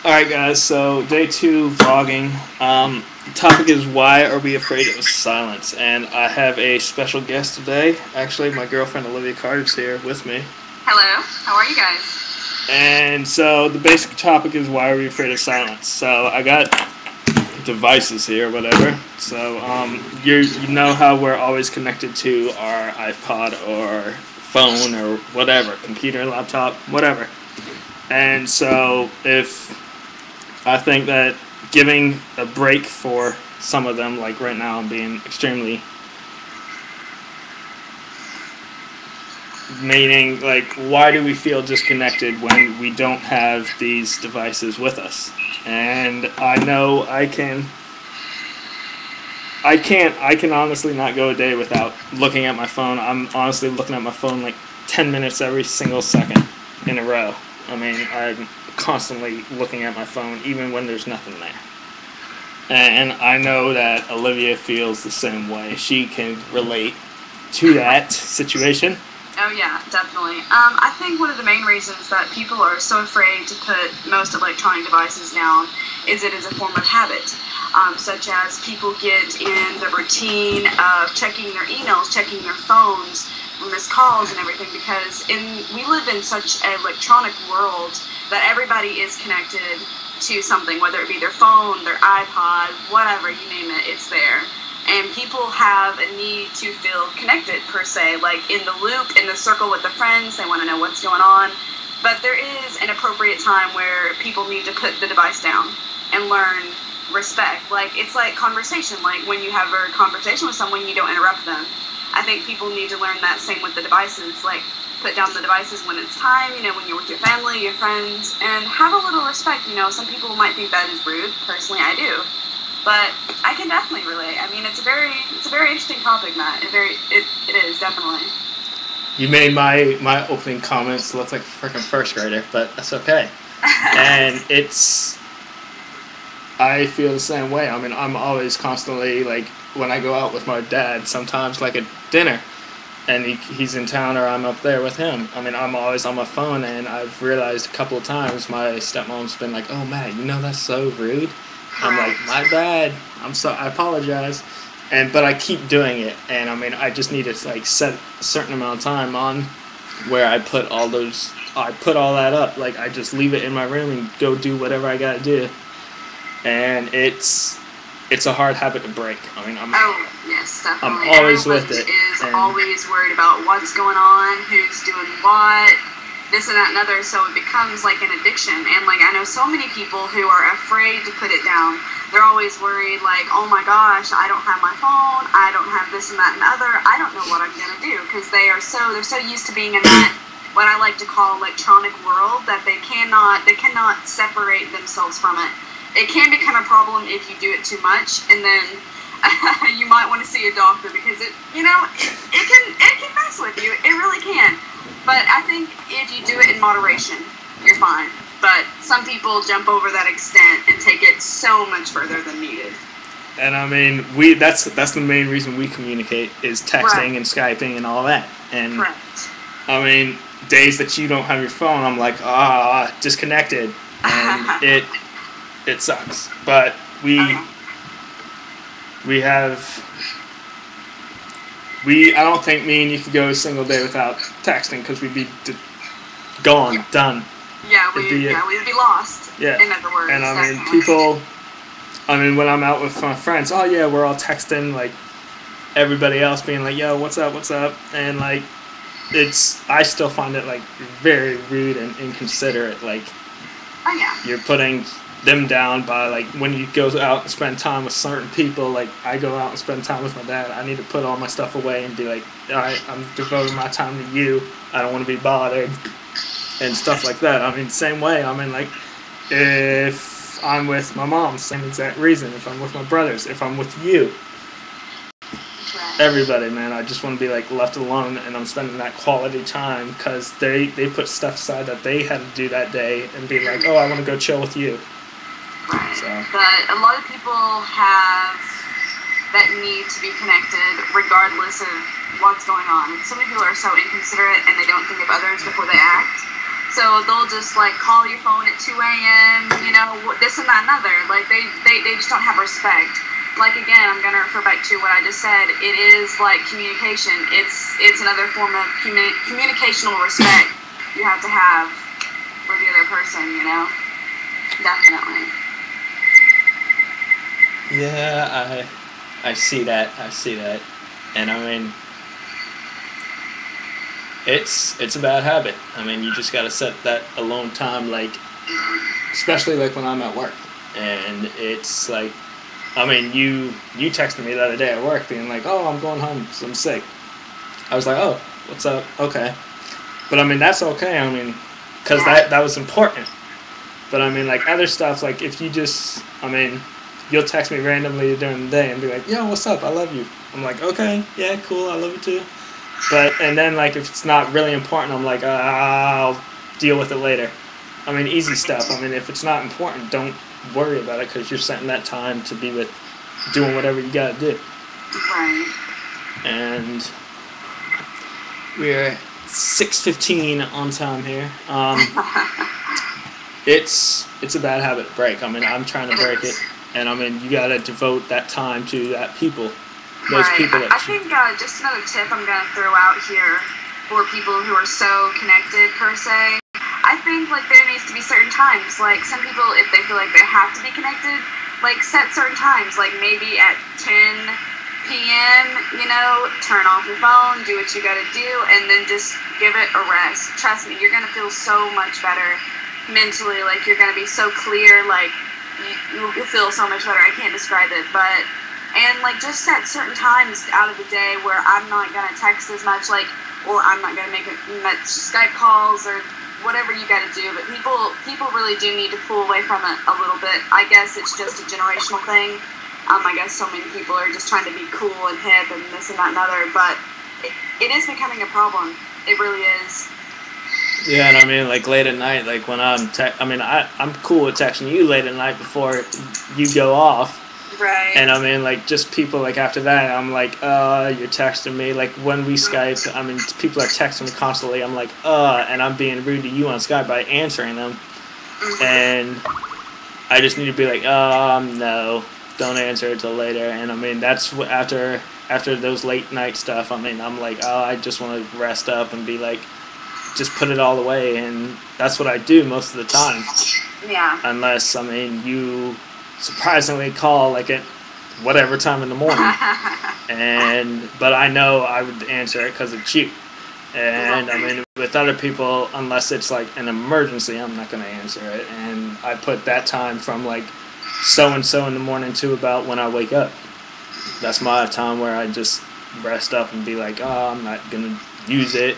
Alright guys, so day 2 vlogging. The topic is why are we afraid of silence? And I have a special guest today. Actually, my girlfriend Olivia Carter's here with me. Hello, how are you guys? And so the basic topic is why are we afraid of silence? So I got devices here, whatever. So you know how we're always connected to our iPod or phone or whatever, computer, laptop, whatever. And so if I think that giving a break for some of them, like right now I'm being extremely, meaning like why do we feel disconnected when we don't have these devices with us? And I know I can honestly not go a day without looking at my phone. I'm honestly looking at my phone like 10 minutes every single second in a row. I mean, I'm constantly looking at my phone even when there's nothing there. And I know that Olivia feels the same way. She can relate to that situation. Oh yeah, definitely. I think one of the main reasons that people are so afraid to put most electronic devices down is it is a form of habit. Such as people get in the routine of checking their emails, checking their phones, missed calls and everything, because we live in such an electronic world that everybody is connected to something, whether it be their phone, their iPod, whatever, you name it, it's there. And people have a need to feel connected, per se, like in the loop, in the circle with their friends. They want to know what's going on. But there is an appropriate time where people need to put the device down and learn respect. Like, it's like conversation. Like, when you have a conversation with someone, you don't interrupt them. I think people need to learn that same with the devices. Like, put down the devices when it's time, when you're with your family, your friends, and have a little respect. Some people might think that is rude. Personally, I do. But I can definitely relate. I mean, it's a very interesting topic, Matt. It is, definitely. You made my opening comments look like a freaking first grader, but that's okay. And I feel the same way. I mean, I'm always constantly, like, when I go out with my dad, sometimes like at dinner, and he's in town or I'm up there with him. I mean, I'm always on my phone, and I've realized a couple of times my stepmom's been like, "Oh, Matt, that's so rude." I'm like, "My bad. I apologize." But I keep doing it, and I mean, I just need to like set a certain amount of time on where I put all that up. Like, I just leave it in my room and go do whatever I gotta do. And it's a hard habit to break. I mean, yes, definitely. I'm always with it. Is always worried about what's going on, who's doing what, this and that and other, so it becomes like an addiction. And like, I know so many people who are afraid to put it down. They're always worried, like, oh my gosh, I don't have my phone, I don't have this and that and other, I don't know what I'm gonna do, because they're so used to being in that, what I like to call electronic world, that they cannot separate themselves from it. It can become a problem if you do it too much, and then you might want to see a doctor, because it can mess with you. It really can. But I think if you do it in moderation, you're fine. But some people jump over that extent and take it so much further than needed. And I mean, that's the main reason we communicate, is texting and Skyping and all that. And correct. I mean, days that you don't have your phone, I'm like, disconnected, and it sucks. But I don't think me and you could go a single day without texting, because we'd be gone, done. Yeah, we'd be lost. Yeah. In other words. And I mean, when I'm out with my friends, we're all texting, like everybody else being like, "Yo, what's up?" And like, I still find it like very rude and inconsiderate. Like, you're putting them down by, like, when you go out and spend time with certain people. Like, I go out and spend time with my dad, I need to put all my stuff away and be like, all right, I'm devoting my time to you, I don't want to be bothered and stuff like that. I mean, same way. I mean, like, if I'm with my mom, same exact reason. If I'm with my brothers, if I'm with you, everybody, man, I just want to be like left alone, and I'm spending that quality time, because they put stuff aside that they had to do that day and be like, oh, I want to go chill with you. Right. So. But a lot of people have that need to be connected regardless of what's going on. Some people are so inconsiderate and they don't think of others before they act. So they'll just like call your phone at 2 a.m., this and that and other. Like, they just don't have respect. Like, again, I'm going to refer back to what I just said. It is like communication. It's another form of communicational respect you have to have for the other person, you know? Definitely. Yeah, I see that. I see that. And I mean, it's a bad habit. I mean, you just got to set that alone time, like, especially like when I'm at work. And it's like, I mean, you texted me the other day at work being like, oh, I'm going home 'cause I'm sick. I was like, oh, what's up? Okay. But I mean, that's okay. I mean, because that was important. But I mean, like, other stuff, like, if you just, I mean, you'll text me randomly during the day and be like, yo, what's up? I love you. I'm like, okay, yeah, cool, I love you too. But, and then, like, if it's not really important, I'm like, I'll deal with it later. I mean, easy stuff. I mean, if it's not important, don't worry about it because you're setting that time to be with doing whatever you got to do. Right. And we're 6:15 on time here. It's a bad habit to break. I mean, I'm trying to break it. And I mean, you gotta devote that time to that people, those people that. I think just another tip I'm gonna throw out here for people who are so connected per se. I think like there needs to be certain times. Like some people, if they feel like they have to be connected, like set certain times. Like maybe at 10 p.m. You know, turn off your phone, do what you gotta do, and then just give it a rest. Trust me, you're gonna feel so much better mentally. Like you're gonna be so clear. Like. You'll feel so much better. I can't describe it, but and like just set certain times out of the day where I'm not gonna text as much, like, or I'm not gonna make much Skype calls or whatever you gotta do. But people really do need to pull away from it a little bit. I guess it's just a generational thing. I guess so many people are just trying to be cool and hip and this and that and other, but it is becoming a problem. It really is. Yeah, and I mean, like, late at night, like, when I'm I'm cool with texting you late at night before you go off. Right. And I mean, like, just people, like, after that, I'm like, you're texting me. Like, when we Skype, I mean, people are texting me constantly. I'm like, and I'm being rude to you on Skype by answering them. Mm-hmm. And I just need to be like, no, don't answer it till later. And I mean, that's after those late night stuff, I mean, I'm like, I just want to rest up and be like, just put it all away, and that's what I do most of the time. Yeah. Unless, I mean, you surprisingly call, like, at whatever time in the morning. But I know I would answer it because it's you. And, I mean, with other people, unless it's, like, an emergency, I'm not going to answer it. And I put that time from, like, so-and-so in the morning to about when I wake up. That's my time where I just rest up and be like, I'm not going to use it.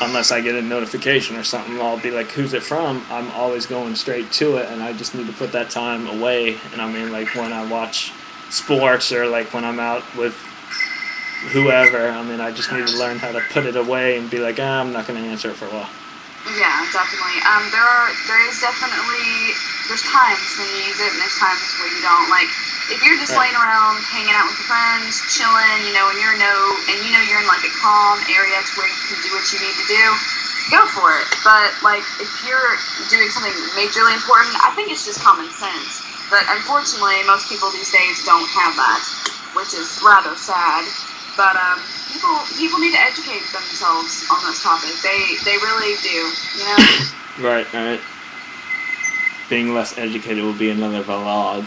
Unless I get a notification or something, I'll be like, who's it from? I'm always going straight to it, and I just need to put that time away. And I mean, like, when I watch sports or, like, when I'm out with whoever, I mean, I just need to learn how to put it away and be like, I'm not going to answer it for a while. Yeah, definitely. There's times when you use it and there's times where you don't. Like, if you're just laying around, hanging out with your friends, chilling, you know, and you're in like a calm area to where you can do what you need to do, go for it. But like, if you're doing something majorly important, I think it's just common sense. But unfortunately, most people these days don't have that, which is rather sad. But people need to educate themselves on this topic. They really do, you know. Right. Being less educated will be another vlog.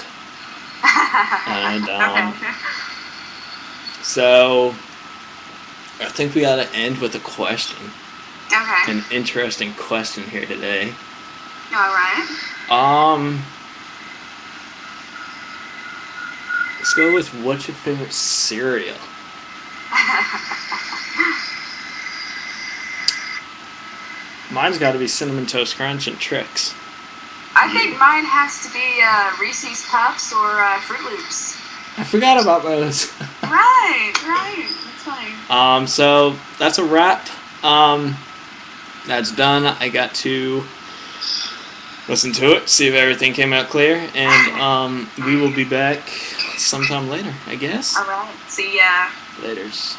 And so I think we gotta end with a question. Okay. An interesting question here today. All right. Let's go with what's your favorite cereal? Mine's got to be Cinnamon Toast Crunch and Trix. I think mine has to be Reese's Puffs or Fruit Loops. I forgot about those. Right. That's funny. So that's a wrap. That's done. I got to listen to it, see if everything came out clear, and we will be back sometime later, I guess. All right. See ya. Laters.